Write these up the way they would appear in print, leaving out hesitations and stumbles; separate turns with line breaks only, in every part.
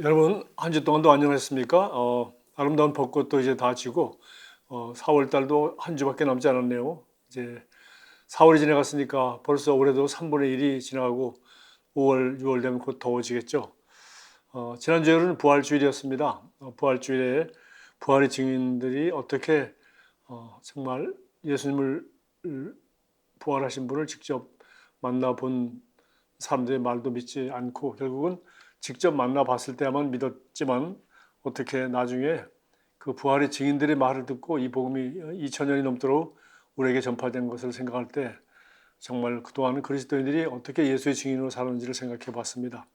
여러분 한 주 동안도 안녕하셨습니까? 아름다운 벚꽃도 이제 다 지고 4월 달도 한 주밖에 남지 않았네요. 이제 4월이 지나갔으니까 벌써 올해도 3분의 1이 지나가고 5월, 6월 되면 곧 더워지겠죠. 지난주에는 부활주일이었습니다. 부활주일에 부활의 증인들이 어떻게 정말 예수님을 부활하신 분을 직접 만나본 사람들의 말도 믿지 않고 결국은 직접 만나봤을 때야만 믿었지만 어떻게 나중에 그 부활의 증인들의 말을 듣고 이 복음이 2000년이 넘도록 우리에게 전파된 것을 생각할 때 정말 그동안 그리스도인들이 어떻게 예수의 증인으로 살았는지를 생각해 봤습니다.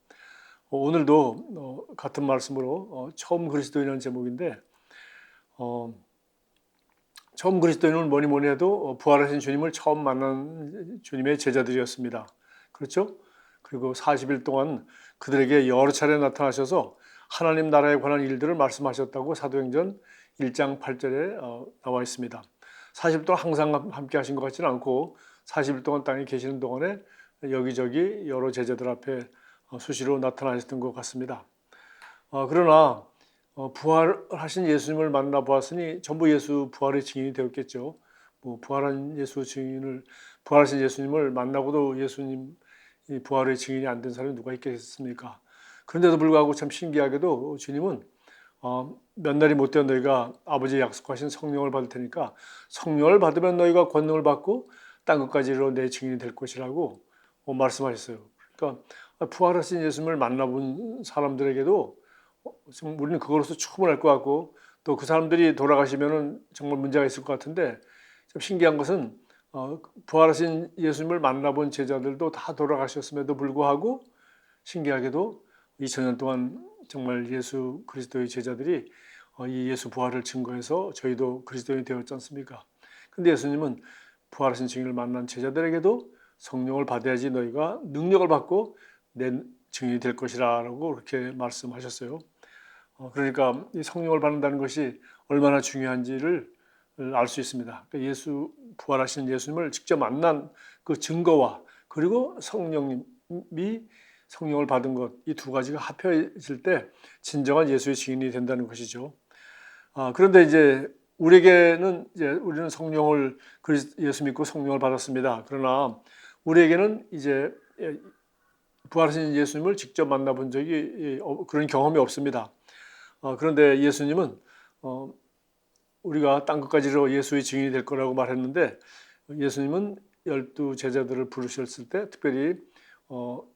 오늘도 같은 말씀으로 처음 그리스도인이라는 제목인데 처음 그리스도인은 뭐니 뭐니 해도 부활하신 주님을 처음 만난 주님의 제자들이었습니다. 그렇죠? 그리고 40일 동안 그들에게 여러 차례 나타나셔서 하나님 나라에 관한 일들을 말씀하셨다고 사도행전 1장 8절에 나와 있습니다. 40일 동안 항상 함께 하신 것 같지는 않고 40일 동안 땅에 계시는 동안에 여기저기 여러 제자들 앞에 수시로 나타나셨던 것 같습니다. 그러나 부활하신 예수님을 만나보았으니 전부 예수 부활의 증인이 되었겠죠. 부활하신 예수님을 만나고도 예수님 부활의 증인이 안 된 사람이 누가 있겠습니까? 그런데도 불구하고 참 신기하게도 주님은 몇 날이 못 되어 너희가 아버지 약속하신 성령을 받을 테니까 성령을 받으면 너희가 권능을 받고 땅 끝까지로 내 증인이 될 것이라고 말씀하셨어요. 그러니까 부활하신 예수님을 만나본 사람들에게도 우리는 그것으로서 충분할 것 같고 또 그 사람들이 돌아가시면은 정말 문제가 있을 것 같은데 좀 신기한 것은 부활하신 예수님을 만나본 제자들도 다 돌아가셨음에도 불구하고 신기하게도 2000년 동안 정말 예수 그리스도의 제자들이 이 예수 부활을 증거해서 저희도 그리스도인이 되었지 않습니까? 근데 예수님은 부활하신 증인을 만난 제자들에게도 성령을 받아야지 너희가 능력을 받고 내 증인이 될 것이라고 그렇게 말씀하셨어요. 그러니까 이 성령을 받는다는 것이 얼마나 중요한지를 알 수 있습니다. 그러니까 부활하신 예수님을 직접 만난 그 증거와 그리고 성령을 받은 것, 이 두 가지가 합해질 때 진정한 예수의 증인이 된다는 것이죠. 그런데 이제 우리는 성령을 예수 믿고 성령을 받았습니다. 그러나 우리에게는 이제 부활하신 예수님을 직접 만나본 적이 그런 경험이 없습니다. 그런데 예수님은 우리가 땅 끝까지로 예수의 증인이 될 거라고 말했는데 예수님은 12 제자들을 부르셨을 때 특별히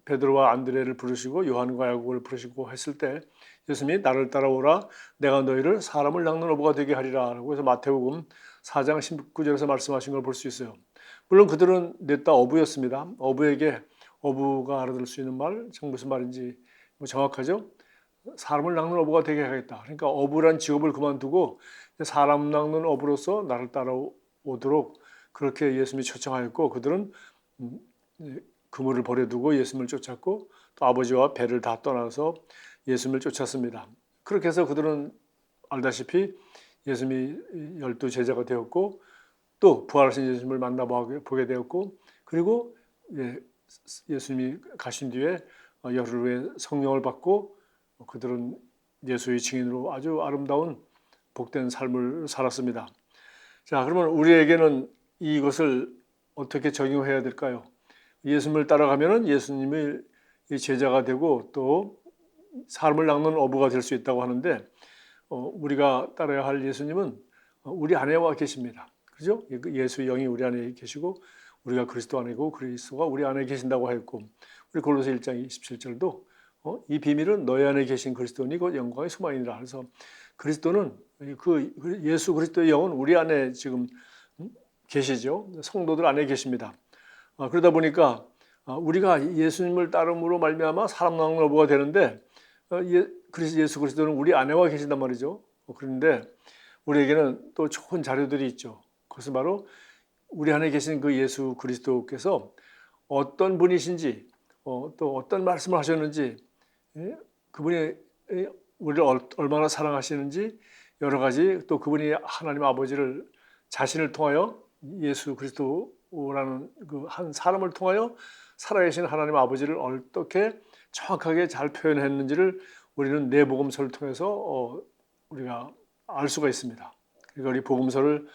베드로와 안드레를 부르시고 요한과 야고보를 부르시고 했을 때 예수님이 나를 따라오라 내가 너희를 사람을 낚는 어부가 되게 하리라 라고 해서 마태복음 4장 19절에서 말씀하신 걸 볼 수 있어요. 물론 그들은 넷 다 어부였습니다. 어부가 알아들을 수 있는 말, 무슨 말인지 정확하죠? 사람을 낚는 어부가 되게 하겠다. 그러니까 어부란 직업을 그만두고 사람 낚는 어부로서 나를 따라오도록 그렇게 예수님이 초청하였고 그들은 그물을 버려두고 예수님을 쫓았고 또 아버지와 배를 다 떠나서 예수님을 쫓았습니다. 그렇게 해서 그들은 알다시피 예수님이 12 제자가 되었고 또 부활하신 예수님을 만나보게 되었고 그리고 예수님이 가신 뒤에 열흘 후에 성령을 받고 그들은 예수의 증인으로 아주 아름다운 복된 삶을 살았습니다. 자, 그러면 우리에게는 이것을 어떻게 적용해야 될까요? 예수님을 따라가면은 예수님의 제자가 되고 또 사람을 낚는 어부가 될 수 있다고 하는데 우리가 따라야 할 예수님은 우리 안에 와 계십니다. 그죠? 예수의 영이 우리 안에 계시고 우리가 그리스도 안이고 그리스도가 우리 안에 계신다고 하였고 우리 골로새 1장 27절도 이 비밀은 너희 안에 계신 그리스도니 곧 영광의 소망이니라. 그래서 그리스도는 예수 그리스도의 영은 우리 안에 지금 계시죠. 성도들 안에 계십니다. 그러다 보니까 우리가 예수님을 따름으로 말미암아 사람 낚는 어부가 되는데 예수 그리스도는 우리 안에 와 계신단 말이죠. 그런데 우리에게는 또 좋은 자료들이 있죠. 그것은 바로 우리 안에 계신 그 예수 그리스도께서 어떤 분이신지 또 어떤 말씀을 하셨는지 그분이 우리를 얼마나 사랑하시는지 여러 가지 또 그분이 하나님 아버지를 자신을 통하여 예수 그리스도라는 그 한 사람을 통하여 살아계신 하나님 아버지를 어떻게 정확하게 잘 표현했는지를 우리는 내 복음서를 통해서 우리가 알 수가 있습니다. 그러니까 우리 복음서를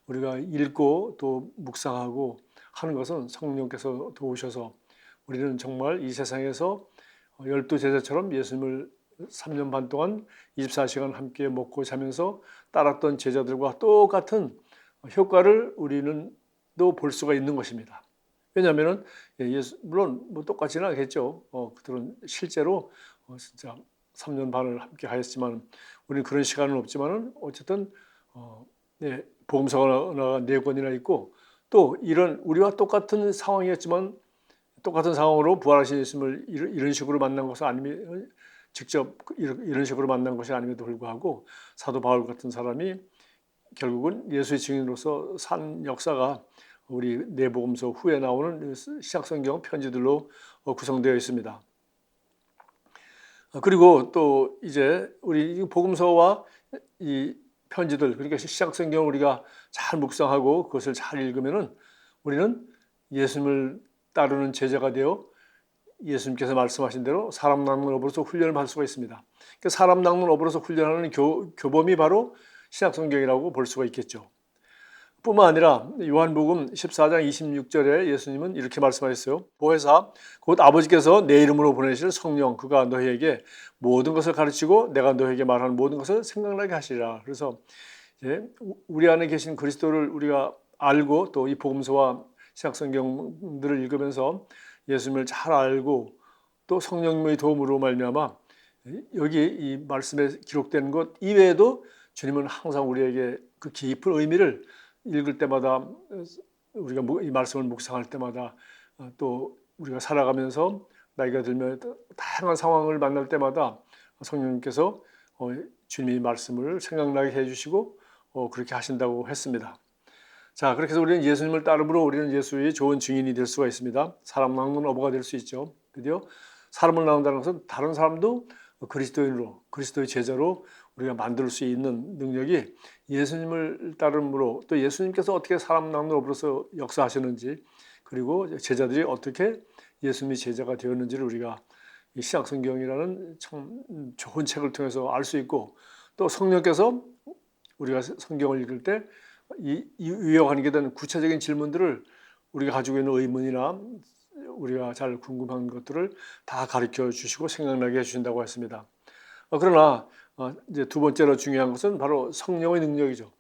우리가 읽고 또 묵상하고 하는 것은 성령께서 도우셔서 우리는 정말 이 세상에서 12제자처럼 예수님을 3년 반 동안 24시간 함께 먹고 자면서 따랐던 제자들과 똑같은 효과를 우리는 또 볼 수가 있는 것입니다. 왜냐하면 물론 뭐 똑같지는 않겠죠. 그들은 실제로 진짜 3년 반을 함께 하였지만 우리는 그런 시간은 없지만은 어쨌든 복음서가 4권이나 있고 또 이런 우리와 똑같은 상황이었지만 똑같은 상황으로 부활하신 예수님을 이런 식으로 만난 것은 아니면 직접 이런 식으로 만난 것이 아님에도 불구하고 사도 바울 같은 사람이 결국은 예수의 증인으로서 산 역사가 우리 내복음서 후에 나오는 신약성경 편지들로 구성되어 있습니다. 그리고 또 이제 우리 복음서와 이 편지들, 그러니까 신약성경을 우리가 잘 묵상하고 그것을 잘 읽으면은 우리는 예수님을 따르는 제자가 되어 예수님께서 말씀하신 대로 사람 낚는 업으로서 훈련을 받을 수가 있습니다. 그러니까 사람 낚는 업으로서 훈련하는 교범이 바로 신약성경이라고 볼 수가 있겠죠. 뿐만 아니라 요한복음 14장 26절에 예수님은 이렇게 말씀하셨어요. 보혜사 곧 아버지께서 내 이름으로 보내실 성령 그가 너희에게 모든 것을 가르치고 내가 너희에게 말하는 모든 것을 생각나게 하시리라. 그래서 이제 우리 안에 계신 그리스도를 우리가 알고 또 이 복음서와 신약성경들을 읽으면서 예수님을 잘 알고 또 성령님의 도움으로 말미암아 여기 이 말씀에 기록된 것 이외에도 주님은 항상 우리에게 그 깊은 의미를 읽을 때마다 우리가 이 말씀을 묵상할 때마다 또 우리가 살아가면서 나이가 들면 다양한 상황을 만날 때마다 성령님께서 주님의 말씀을 생각나게 해주시고 그렇게 하신다고 했습니다. 자, 그렇게 해서 우리는 예수님을 따름으로 우리는 예수의 좋은 증인이 될 수가 있습니다. 사람 낚는 어부가 될 수 있죠. 드디어 사람을 낳는다는 것은 다른 사람도 그리스도인으로 그리스도의 제자로 우리가 만들 수 있는 능력이 예수님을 따름으로 또 예수님께서 어떻게 사람 낚는 어부로서 역사하셨는지 그리고 제자들이 어떻게 예수님의 제자가 되었는지를 우리가 이 신약성경이라는 참 좋은 책을 통해서 알 수 있고 또 성령께서 우리가 성경을 읽을 때 유효하게 되는 구체적인 질문들을 우리가 가지고 있는 의문이나 우리가 잘 궁금한 것들을 다 가르쳐 주시고 생각나게 해주신다고 했습니다. 그러나 이제 두 번째로 중요한 것은 바로 성령의 능력이죠.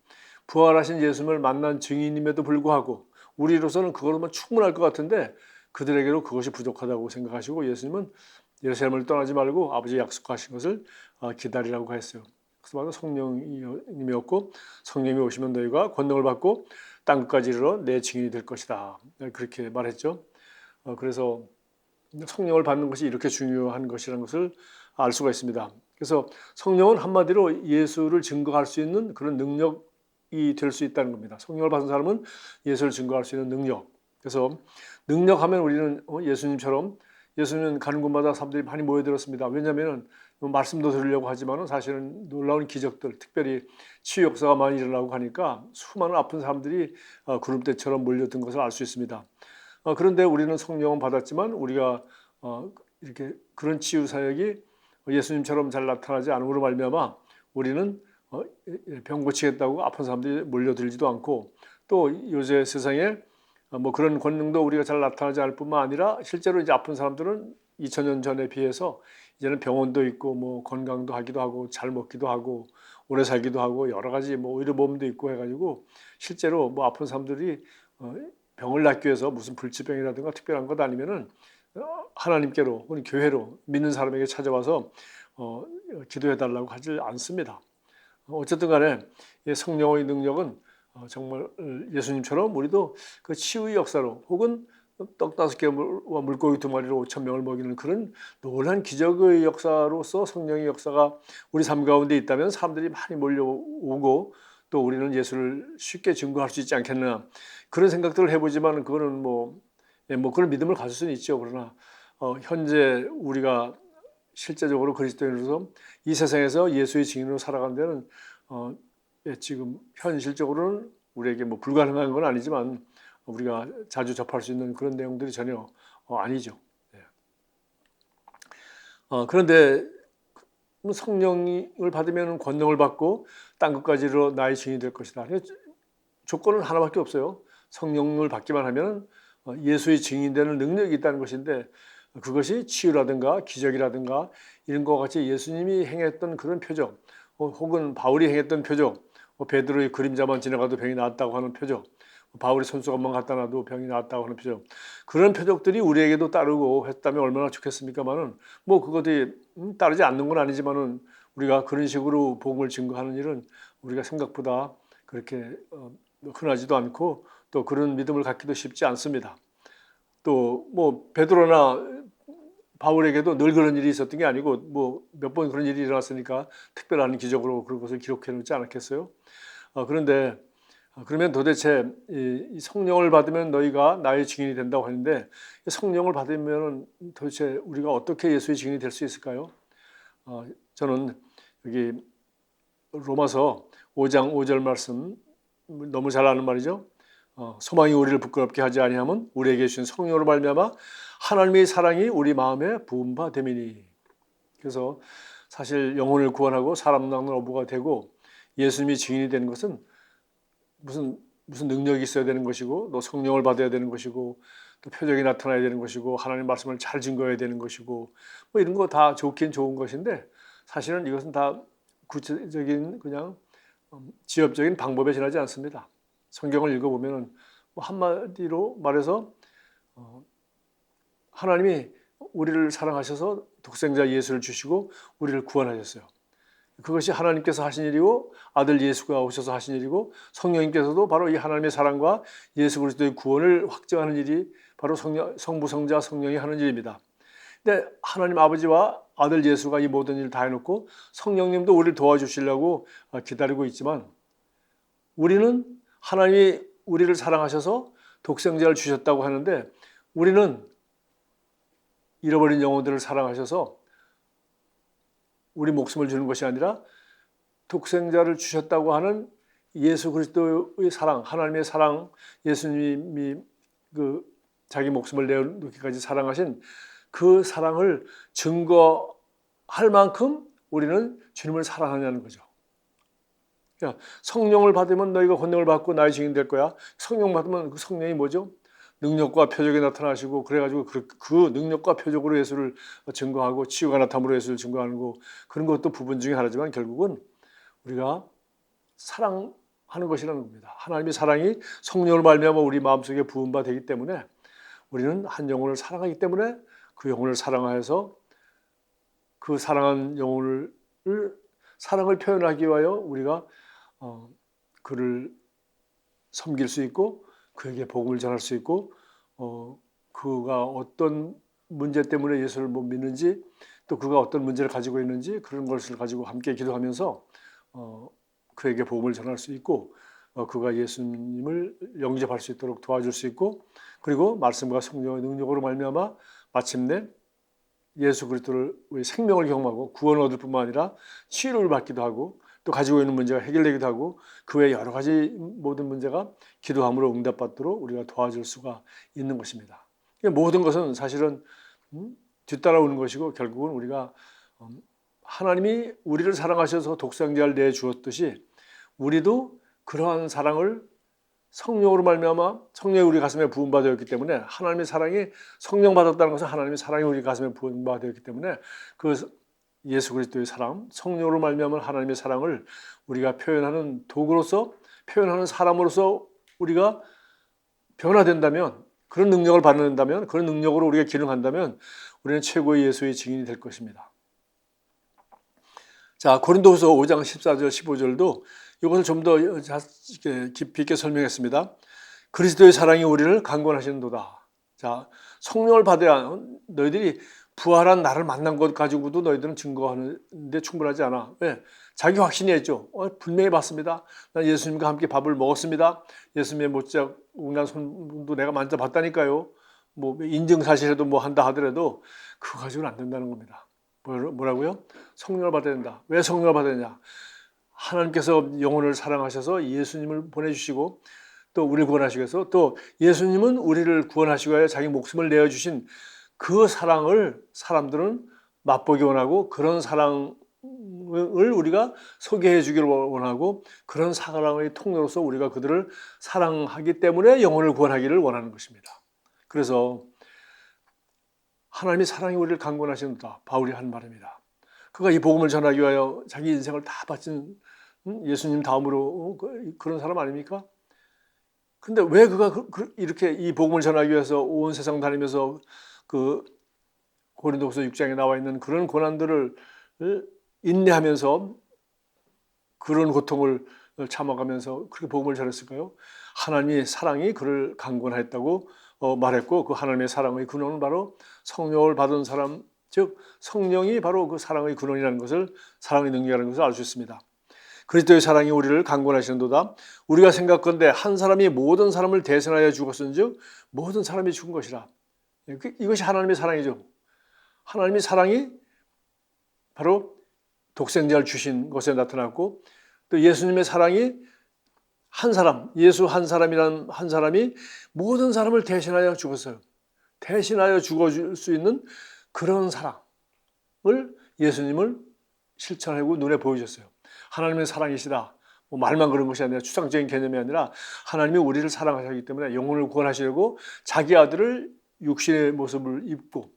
부활하신 예수님을 만난 증인임에도 불구하고 우리로서는 그것만 충분할 것 같은데 그들에게도 그것이 부족하다고 생각하시고 예수님은 예루살렘을 떠나지 말고 아버지 약속하신 것을 기다리라고 했어요. 그래서 바로 성령님이었고 성령이 오시면 너희가 권능을 받고 땅끝까지 이르러 내 증인이 될 것이다. 그렇게 말했죠. 그래서 성령을 받는 것이 이렇게 중요한 것이라는 것을 알 수가 있습니다. 그래서 성령은 한마디로 예수를 증거할 수 있는 그런 능력이 될 수 있다는 겁니다. 성령을 받은 사람은 예수를 증거할 수 있는 능력. 그래서 능력하면 우리는 예수님처럼 예수님은 가는 곳마다 사람들이 많이 모여들었습니다. 왜냐하면 말씀도 들으려고 하지만 사실은 놀라운 기적들, 특별히 치유 역사가 많이 일어나고 하니까 수많은 아픈 사람들이 구름대처럼 몰려든 것을 알 수 있습니다. 그런데 우리는 성령은 받았지만 우리가 이렇게 그런 치유 사역이 예수님처럼 잘 나타나지 않음으로 말미암아 우리는 병 고치겠다고 아픈 사람들이 몰려들지도 않고 또 요새 세상에 뭐 그런 권능도 우리가 잘 나타나지 않을 뿐만 아니라 실제로 이제 아픈 사람들은 2000년 전에 비해서 이제는 병원도 있고 뭐 건강도 하기도 하고 잘 먹기도 하고 오래 살기도 하고 여러 가지 뭐 의료보험도 있고 해가지고 실제로 뭐 아픈 사람들이 병을 낫기 위해서 무슨 불치병이라든가 특별한 것 아니면은 하나님께로 혹은 교회로 믿는 사람에게 찾아와서 기도해달라고 하지 않습니다. 어쨌든 간에 성령의 능력은 정말 예수님처럼 우리도 그 치유의 역사로 혹은 떡 5개와 물고기 2마리로 5,000명을 먹이는 그런 놀라운 기적의 역사로서 성령의 역사가 우리 삶 가운데 있다면 사람들이 많이 몰려오고 또 우리는 예수를 쉽게 증거할 수 있지 않겠나 그런 생각들을 해보지만 그거는 뭐 그런 믿음을 가질 수는 있죠. 그러나 현재 우리가 실제적으로 그리스도인으로서 이 세상에서 예수의 증인으로 살아가는 데는 지금 현실적으로는 우리에게 뭐 불가능한 건 아니지만 우리가 자주 접할 수 있는 그런 내용들이 전혀 아니죠. 그런데 성령을 받으면 권능을 받고 땅 끝까지로 나의 증인이 될 것이다. 조건은 하나밖에 없어요. 성령을 받기만 하면 예수의 증인되는 능력이 있다는 것인데, 그것이 치유라든가 기적이라든가 이런 것 같이 예수님이 행했던 그런 표적, 혹은 바울이 행했던 표적, 베드로의 그림자만 지나가도 병이 나았다고 하는 표적, 바울이 손수건만 갖다 놔도 병이 나았다고 하는 표적, 그런 표적들이 우리에게도 따르고 했다면 얼마나 좋겠습니까만은, 그것이 따르지 않는 건 아니지만은 우리가 그런 식으로 복음을 증거하는 일은 우리가 생각보다 그렇게 흔하지도 않고, 또 그런 믿음을 갖기도 쉽지 않습니다. 또 베드로나 바울에게도 늘 그런 일이 있었던 게 아니고 몇 번 그런 일이 일어났으니까 특별한 기적으로 그런 것을 기록해 놓지 않았겠어요? 그런데 그러면 도대체 이 성령을 받으면 너희가 나의 증인이 된다고 하는데, 성령을 받으면 도대체 우리가 어떻게 예수의 증인이 될 수 있을까요? 저는 여기 로마서 5장 5절 말씀 너무 잘 아는 말이죠. 소망이 우리를 부끄럽게 하지 아니하면 우리에게 주신 성령으로 말미암아 하나님의 사랑이 우리 마음에 부은 바 됨이니. 그래서 사실 영혼을 구원하고 사람 낳는 어부가 되고 예수님이 증인이 되는 것은 무슨 능력이 있어야 되는 것이고, 또 성령을 받아야 되는 것이고, 또 표적이 나타나야 되는 것이고, 하나님 말씀을 잘 증거해야 되는 것이고, 이런 거 다 좋긴 좋은 것인데, 사실은 이것은 다 구체적인 그냥 지엽적인 방법에 지나지 않습니다. 성경을 읽어보면 한마디로 말해서 하나님이 우리를 사랑하셔서 독생자 예수를 주시고 우리를 구원하셨어요. 그것이 하나님께서 하신 일이고 아들 예수가 오셔서 하신 일이고, 성령님께서도 바로 이 하나님의 사랑과 예수 그리스도의 구원을 확증하는 일이 바로 성부, 성자, 성령이 하는 일입니다. 근데 하나님 아버지와 아들 예수가 이 모든 일을 다 해놓고 성령님도 우리를 도와주시려고 기다리고 있지만, 우리는 하나님이 우리를 사랑하셔서 독생자를 주셨다고 하는데, 우리는 잃어버린 영혼들을 사랑하셔서 우리 목숨을 주는 것이 아니라 독생자를 주셨다고 하는 예수 그리스도의 사랑, 하나님의 사랑, 예수님이 자기 목숨을 내놓기까지 사랑하신 그 사랑을 증거할 만큼 우리는 주님을 사랑하냐는 거죠. 성령을 받으면 너희가 권능을 받고 나의 증인 될 거야. 성령 받으면 그 성령이 뭐죠? 능력과 표적이 나타나시고, 그래가지고 그 능력과 표적으로 예수를 증거하고, 치유가 나타남으로 예수를 증거하는 거, 그런 것도 부분 중에 하나지만 결국은 우리가 사랑하는 것이라는 겁니다. 하나님의 사랑이 성령을 말미암아 우리 마음속에 부은 바 되기 때문에, 우리는 한 영혼을 사랑하기 때문에 그 영혼을 사랑하여서 그 사랑한 영혼을 사랑을 표현하기 위하여 우리가 그를 섬길 수 있고, 그에게 복음을 전할 수 있고, 그가 어떤 문제 때문에 예수를 못 믿는지, 또 그가 어떤 문제를 가지고 있는지, 그런 것을 가지고 함께 기도하면서 그에게 복음을 전할 수 있고, 그가 예수님을 영접할 수 있도록 도와줄 수 있고, 그리고 말씀과 성령의 능력으로 말미암아 마침내 예수 그리스도를 우리 생명을 경험하고 구원을 얻을 뿐만 아니라 치유를 받기도 하고, 또 가지고 있는 문제가 해결되기도 하고, 그 외 여러 가지 모든 문제가 기도함으로 응답받도록 우리가 도와줄 수가 있는 것입니다. 모든 것은 사실은 뒤따라오는 것이고, 결국은 우리가 하나님이 우리를 사랑하셔서 독생자를 내주었듯이 우리도 그러한 사랑을 성령으로 말미암아 성령이 우리 가슴에 부은 바 되었기 때문에, 하나님의 사랑이 성령 받았다는 것은 하나님의 사랑이 우리 가슴에 부은 바 되었기 때문에, 그 예수 그리스도의 사랑, 성령으로 말미암은 하나님의 사랑을 우리가 표현하는 도구로서, 표현하는 사람으로서 우리가 변화된다면, 그런 능력을 받는다면, 그런 능력으로 우리가 기능한다면 우리는 최고의 예수의 증인이 될 것입니다. 자, 고린도후서 5장 14절 15절도 이것을 좀 더 깊이 있게 설명했습니다. 그리스도의 사랑이 우리를 강권하시는도다. 자, 성령을 받아야, 너희들이 부활한 나를 만난 것 가지고도 너희들은 증거하는데 충분하지 않아. 왜? 자기 확신이 있죠. 분명히 봤습니다. 난 예수님과 함께 밥을 먹었습니다. 예수님의 못자국난 손도 내가 만져봤다니까요. 인증사실에도 한다 하더라도 그거 가지고는 안 된다는 겁니다. 뭐라고요? 성령을 받아야 된다. 왜 성령을 받아야 되냐? 하나님께서 영혼을 사랑하셔서 예수님을 보내주시고, 또 우리를 구원하시기 위해서, 또 예수님은 우리를 구원하시기 위해 자기 목숨을 내어주신 그 사랑을 사람들은 맛보기 원하고, 그런 사랑을 사랑을 우리가 소개해 주기를 원하고 그런 사랑의 통로로서 우리가 그들을 사랑하기 때문에 영혼을 구원하기를 원하는 것입니다. 그래서 하나님이 사랑이 우리를 강권하신다. 바울이 한 말입니다. 그가 이 복음을 전하기 위하여 자기 인생을 다 바친 예수님 다음으로 그런 사람 아닙니까? 근데 왜 그가 이렇게 이 복음을 전하기 위해서 온 세상 다니면서 그 고린도후서 6장에 나와 있는 그런 고난들을 인내하면서 그런 고통을 참아가면서 그렇게 복음을 전했을까요? 하나님의 사랑이 그를 강권하였다고 말했고 그 하나님의 사랑의 근원은 바로 성령을 받은 사람, 즉 성령이 바로 그 사랑의 근원이라는 것을, 사랑의 능력이라는 것을 알 수 있습니다. 그리스도의 사랑이 우리를 강권하시는도다. 우리가 생각건대 한 사람이 모든 사람을 대신하여 죽었은즉 모든 사람이 죽은 것이라. 이것이 하나님의 사랑이죠. 하나님의 사랑이 바로 독생자를 주신 것에 나타났고 또 예수님의 사랑이 한 사람, 예수 한 사람이란 한 사람이 모든 사람을 대신하여 죽었어요. 대신하여 죽어줄 수 있는 그런 사랑을 예수님을 실천하고 눈에 보여줬어요. 하나님의 사랑이시다. 말만 그런 것이 아니라 추상적인 개념이 아니라 하나님이 우리를 사랑하시기 때문에 영혼을 구원하시려고 자기 아들을 육신의 모습을 입고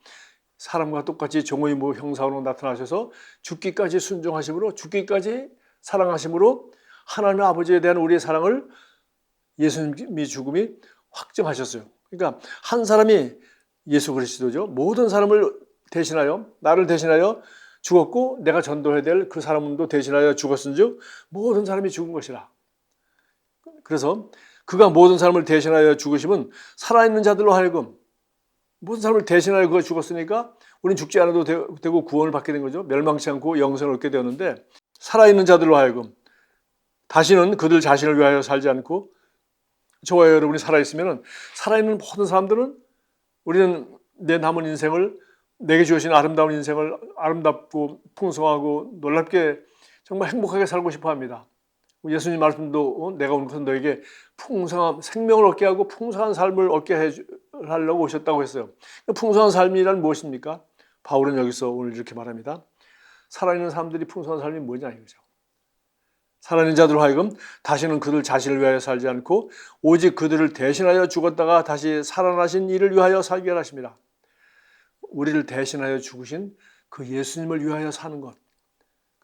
사람과 똑같이 종의 형상으로 나타나셔서 죽기까지 순종하심으로 죽기까지 사랑하심으로 하나님 아버지에 대한 우리의 사랑을 예수님의 죽음이 확증하셨어요. 그러니까 한 사람이 예수 그리스도죠. 모든 사람을 대신하여 나를 대신하여 죽었고 내가 전도해야 될 그 사람도 대신하여 죽었은즉 모든 사람이 죽은 것이라. 그래서 그가 모든 사람을 대신하여 죽으심은 살아있는 자들로 하여금 모든 사람을 대신하여 그가 죽었으니까 우리는 죽지 않아도 되고 구원을 받게 된 거죠. 멸망치 않고 영생을 얻게 되었는데 살아있는 자들로 하여금 다시는 그들 자신을 위하여 살지 않고 저와 여러분이 살아있으면 살아있는 모든 사람들은 우리는 내 남은 인생을 내게 주신 아름다운 인생을 아름답고 풍성하고 놀랍게 정말 행복하게 살고 싶어 합니다. 예수님 말씀도 내가 온 것은 너에게 풍성한 생명을 얻게 하고 풍성한 삶을 얻게 하려고 오셨다고 했어요. 풍성한 삶이란 무엇입니까? 바울은 여기서 오늘 이렇게 말합니다. 살아있는 사람들이 풍성한 삶이 뭐냐 이거죠. 살아있는 자들로 하여금 다시는 그들 자신을 위하여 살지 않고 오직 그들을 대신하여 죽었다가 다시 살아나신 이를 위하여 살게 하십니다. 우리를 대신하여 죽으신 그 예수님을 위하여 사는 것.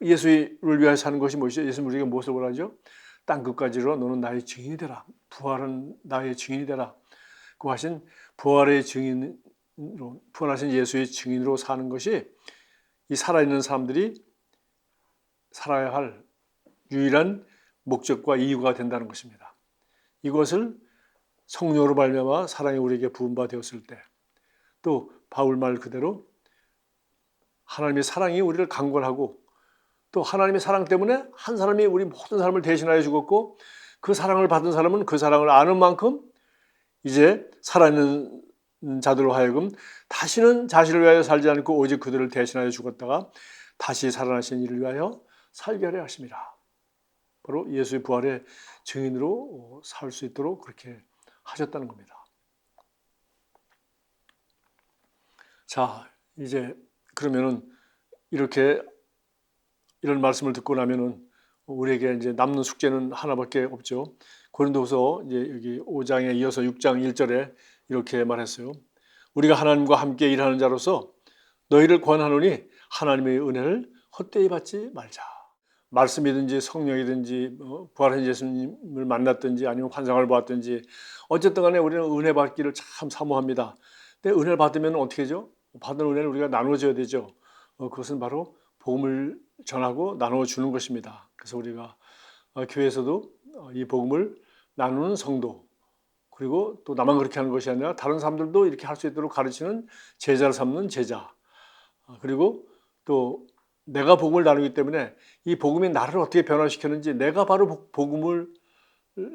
예수를 위하여 사는 것이 무엇이죠? 예수님 우리에게 무엇을 원하죠? 땅 끝까지로 너는 나의 증인이 되라. 부활은 나의 증인이 되라. 그 하신 부활의 증인으로, 부활하신 예수의 증인으로 사는 것이 이 살아있는 사람들이 살아야 할 유일한 목적과 이유가 된다는 것입니다. 이것을 성령으로 말미암아 사랑이 우리에게 부음바 되었을 때 또 바울 말 그대로 하나님의 사랑이 우리를 강권하고 또 하나님의 사랑 때문에 한 사람이 우리 모든 사람을 대신하여 죽었고 그 사랑을 받은 사람은 그 사랑을 아는 만큼 이제 살아있는 자들로 하여금 다시는 자신을 위하여 살지 않고 오직 그들을 대신하여 죽었다가 다시 살아나신 이를 위하여 살게 하려 하십니다. 바로 예수의 부활의 증인으로 살 수 있도록 그렇게 하셨다는 겁니다. 자, 이제 그러면은 이렇게 이런 말씀을 듣고 나면은 우리에게 이제 남는 숙제는 하나밖에 없죠. 고린도후서 이제 여기 5장에 이어서 6장 1절에 이렇게 말했어요. 우리가 하나님과 함께 일하는 자로서 너희를 권하노니 하나님의 은혜를 헛되이 받지 말자. 말씀이든지 성령이든지 부활하신 예수님을 만났든지 아니면 환상을 보았든지 어쨌든 간에 우리는 은혜 받기를 참 사모합니다. 근데 은혜를 받으면 어떻게 하죠? 받은 은혜를 우리가 나눠줘야 되죠. 그것은 바로 복음을 전하고 나누어 주는 것입니다. 그래서 우리가 교회에서도 이 복음을 나누는 성도 그리고 또 나만 그렇게 하는 것이 아니라 다른 사람들도 이렇게 할 수 있도록 가르치는 제자를 삼는 제자 그리고 또 내가 복음을 나누기 때문에 이 복음이 나를 어떻게 변화시켰는지 내가 바로 복음을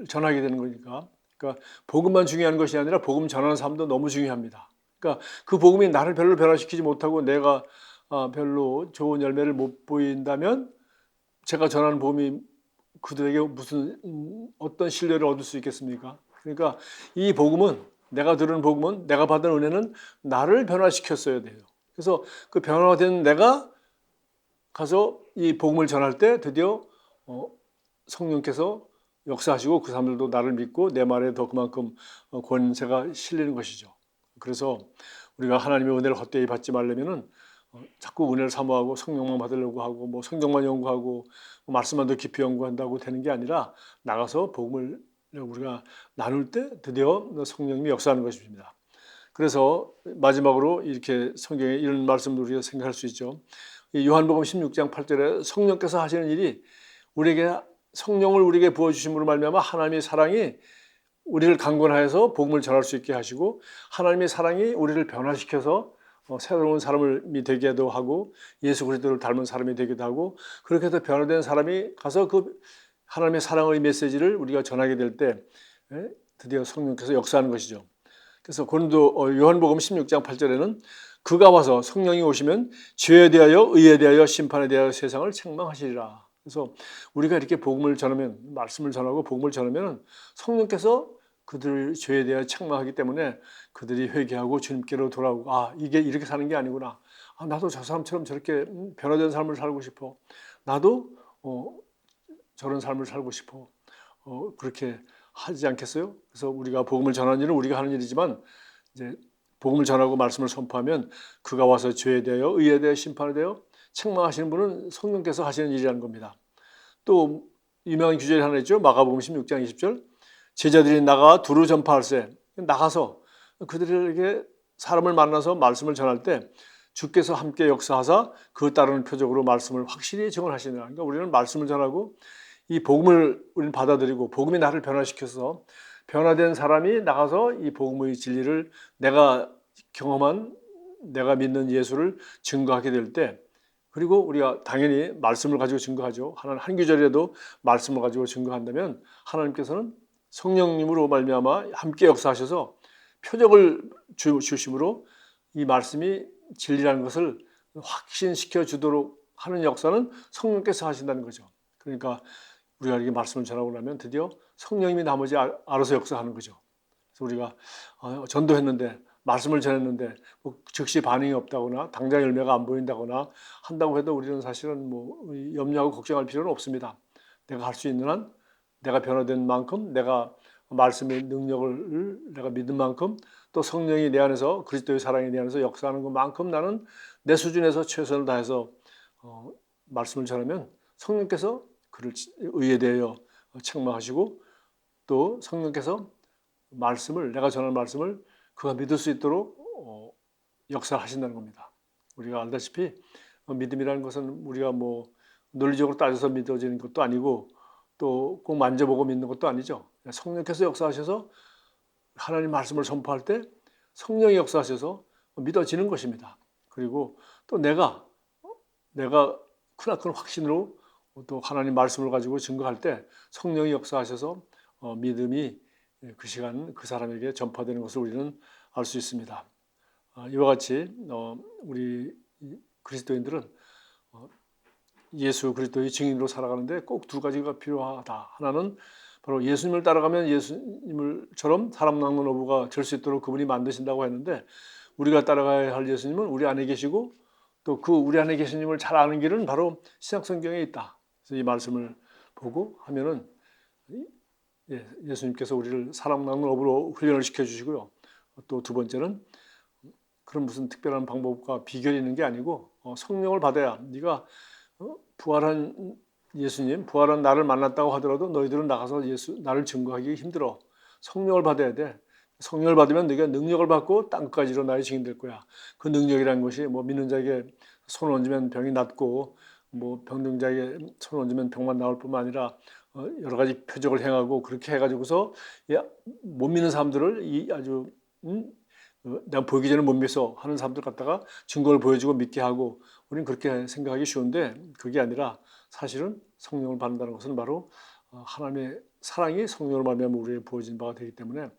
전하게 되는 거니까 그러니까 복음만 중요한 것이 아니라 복음 전하는 사람도 너무 중요합니다. 그러니까 그 복음이 나를 별로 변화시키지 못하고 내가 별로 좋은 열매를 못 보인다면 제가 전하는 복음이 그들에게 무슨 어떤 신뢰를 얻을 수 있겠습니까? 그러니까 이 복음은 내가 들은 복음은 내가 받은 은혜는 나를 변화시켰어야 돼요. 그래서 그 변화된 내가 가서 이 복음을 전할 때 드디어 성령께서 역사하시고 그 사람들도 나를 믿고 내 말에 더 그만큼 권세가 실리는 것이죠. 그래서 우리가 하나님의 은혜를 헛되이 받지 말려면은 자꾸 은혜를 사모하고 성령만 받으려고 하고 뭐 성경만 연구하고 말씀만 더 깊이 연구한다고 되는 게 아니라 나가서 복음을 우리가 나눌 때 드디어 성령님이 역사하는 것입니다. 그래서 마지막으로 이렇게 성경에 이런 말씀을 우리가 생각할 수 있죠. 요한복음 16장 8절에 성령께서 하시는 일이 우리에게 성령을 우리에게 부어주심으로 말미암아 하나님의 사랑이 우리를 강권하여서 복음을 전할 수 있게 하시고 하나님의 사랑이 우리를 변화시켜서 새로운 사람이 되게도 하고 예수 그리스도를 닮은 사람이 되기도 하고 그렇게 해서 변화된 사람이 가서 그 하나님의 사랑의 메시지를 우리가 전하게 될 때 드디어 성령께서 역사하는 것이죠. 그래서 고린도 요한복음 16장 8절에는 그가 와서 성령이 오시면 죄에 대하여 의에 대하여 심판에 대하여 세상을 책망하시리라. 그래서 우리가 이렇게 복음을 전하면 말씀을 전하고 복음을 전하면 성령께서 그들 죄에 대하여 책망하기 때문에 그들이 회개하고 주님께로 돌아오고 이게 이렇게 사는 게 아니구나. 나도 저 사람처럼 저렇게 변화된 삶을 살고 싶어. 나도 저런 삶을 살고 싶어. 그렇게 하지 않겠어요? 그래서 우리가 복음을 전하는 일은 우리가 하는 일이지만 이제 복음을 전하고 말씀을 선포하면 그가 와서 죄에 대하여 의에 대하여 심판에 대하여 책망하시는 분은 성령께서 하시는 일이라는 겁니다. 또 유명한 규절이 하나 있죠. 마가복음 16장 20절 제자들이 나가 두루 전파할세. 나가서 그들에게 사람을 만나서 말씀을 전할 때 주께서 함께 역사하사 그 따르는 표적으로 말씀을 확실히 증언하시느라. 그러니까 우리는 말씀을 전하고 이 복음을 우리는 받아들이고 복음이 나를 변화시켜서 변화된 사람이 나가서 이 복음의 진리를 내가 경험한 내가 믿는 예수를 증거하게 될 때 그리고 우리가 당연히 말씀을 가지고 증거하죠. 한 구절이라도 말씀을 가지고 증거한다면 하나님께서는 성령님으로 말미암아 함께 역사하셔서 표적을 주심으로 이 말씀이 진리라는 것을 확신시켜 주도록 하는 역사는 성령께서 하신다는 거죠. 그러니까 우리가 이렇게 말씀을 전하고 나면 드디어 성령님이 나머지 알아서 역사하는 거죠. 그래서 우리가 전도했는데 말씀을 전했는데 즉시 반응이 없다거나 당장 열매가 안 보인다거나 한다고 해도 우리는 사실은 염려하고 걱정할 필요는 없습니다. 내가 할 수 있는 한 내가 변화된 만큼 내가 말씀의 능력을 내가 믿은 만큼 또 성령이 내 안에서 그리스도의 사랑이 내 안에서 역사하는 것만큼 나는 내 수준에서 최선을 다해서 말씀을 전하면 성령께서 그를 의에 대하여 책망하시고 또 성령께서 말씀을 내가 전하는 말씀을 그가 믿을 수 있도록 역사하신다는 겁니다. 우리가 알다시피 믿음이라는 것은 우리가 논리적으로 따져서 믿어지는 것도 아니고 또 꼭 만져보고 믿는 것도 아니죠. 성령께서 역사하셔서 하나님 말씀을 선포할 때 성령이 역사하셔서 믿어지는 것입니다. 그리고 또 내가 크나큰 확신으로 또 하나님 말씀을 가지고 증거할 때 성령이 역사하셔서 믿음이 그 시간 그 사람에게 전파되는 것을 우리는 알 수 있습니다. 이와 같이 우리 그리스도인들은 예수 그리스도의 증인으로 살아가는데 꼭 두 가지가 필요하다. 하나는 바로 예수님을 따라가면 예수님을처럼 사람 낚는 어부가 될 수 있도록 그분이 만드신다고 했는데 우리가 따라가야 할 예수님은 우리 안에 계시고 또 그 우리 안에 계신 님을 잘 아는 길은 바로 신약 성경에 있다. 그래서 이 말씀을 보고 하면은 예수님께서 우리를 사람 낚는 어부로 훈련을 시켜주시고요. 또 두 번째는 그런 무슨 특별한 방법과 비결이 있는 게 아니고 성령을 받아야 네가 부활한 예수님, 부활한 나를 만났다고 하더라도 너희들은 나가서 나를 증거하기 힘들어. 성령을 받아야 돼. 성령을 받으면 네가 능력을 받고 땅까지로 나의 증인 될 거야. 그 능력이라는 것이 믿는 자에게 손을 얹으면 병이 낫고 병든 자에게 손을 얹으면 병만 나올 뿐만 아니라 여러 가지 표적을 행하고 그렇게 해가지고서 못 믿는 사람들을 아주 내가 보기 전에 못 믿어 하는 사람들 갖다가 증거를 보여주고 믿게 하고 우리는 그렇게 생각하기 쉬운데 그게 아니라 사실은 성령을 받는다는 것은 바로 하나님의 사랑이 성령을 말미암아 우리에게 부어진 바가 되기 때문에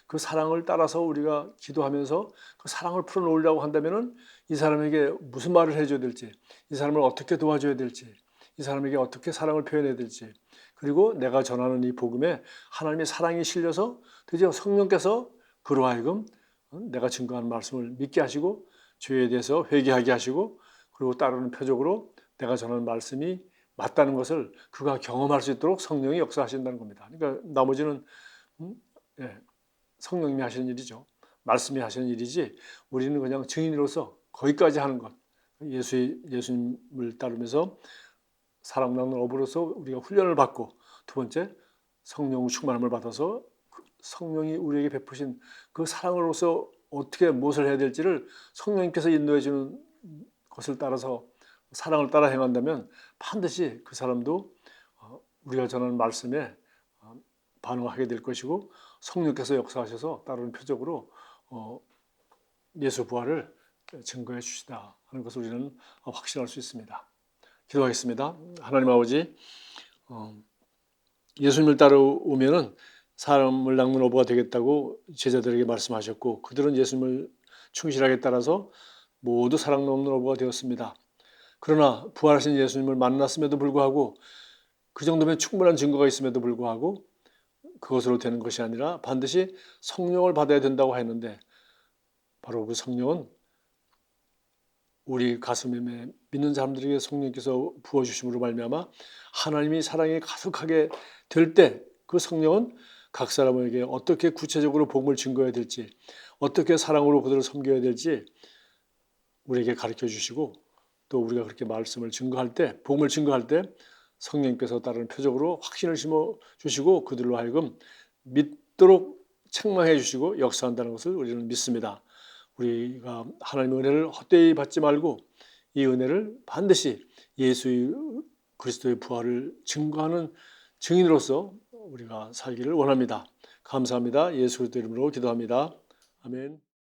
그 사랑을 따라서 우리가 기도하면서 그 사랑을 풀어놓으려고 한다면은 이 사람에게 무슨 말을 해줘야 될지, 이 사람을 어떻게 도와줘야 될지, 이 사람에게 어떻게 사랑을 표현해야 될지, 그리고 내가 전하는 이 복음에 하나님의 사랑이 실려서 드디어 성령께서 그로 하여금 내가 증거하는 말씀을 믿게 하시고 죄에 대해서 회개하게 하시고 그리고 따르는 표적으로 내가 전하는 말씀이 맞다는 것을 그가 경험할 수 있도록 성령이 역사하신다는 겁니다. 그러니까 나머지는 예, 성령님이 하시는 일이죠. 말씀이 하시는 일이지 우리는 그냥 증인으로서 거기까지 하는 것. 예수님을 따르면서 사랑 나누는 어부로서 우리가 훈련을 받고, 두 번째 성령 충만함을 받아서 성령이 우리에게 베푸신 그 사랑으로서 어떻게 무엇을 해야 될지를 성령님께서 인도해 주는 것을 따라서 사랑을 따라 행한다면 반드시 그 사람도 우리가 전하는 말씀에 반응하게 될 것이고, 성령께서 역사하셔서 따르는 표적으로 예수 부활을 증거해 주시다 하는 것을 우리는 확신할 수 있습니다. 기도하겠습니다. 하나님 아버지, 예수님을 따라오면은 사람을 낚는 어부가 되겠다고 제자들에게 말씀하셨고, 그들은 예수님을 충실하게 따라서 모두 사랑 넘는 어부가 되었습니다. 그러나 부활하신 예수님을 만났음에도 불구하고, 그 정도면 충분한 증거가 있음에도 불구하고 그것으로 되는 것이 아니라 반드시 성령을 받아야 된다고 했는데, 바로 그 성령은 우리 가슴에 믿는 사람들에게 성령께서 부어주심으로 말미암아 하나님이 사랑이 가득하게 될 때, 그 성령은 각 사람에게 어떻게 구체적으로 복음을 증거해야 될지, 어떻게 사랑으로 그들을 섬겨야 될지 우리에게 가르쳐 주시고, 또 우리가 그렇게 말씀을 증거할 때, 복음을 증거할 때 성령께서 따르는 표적으로 확신을 심어 주시고 그들로 하여금 믿도록 책망해 주시고 역사한다는 것을 우리는 믿습니다. 우리가 하나님의 은혜를 헛되이 받지 말고 이 은혜를 반드시 예수 그리스도의 부활을 증거하는 증인으로서 우리가 살기를 원합니다. 감사합니다. 예수 그리스도 이름으로 기도합니다. 아멘.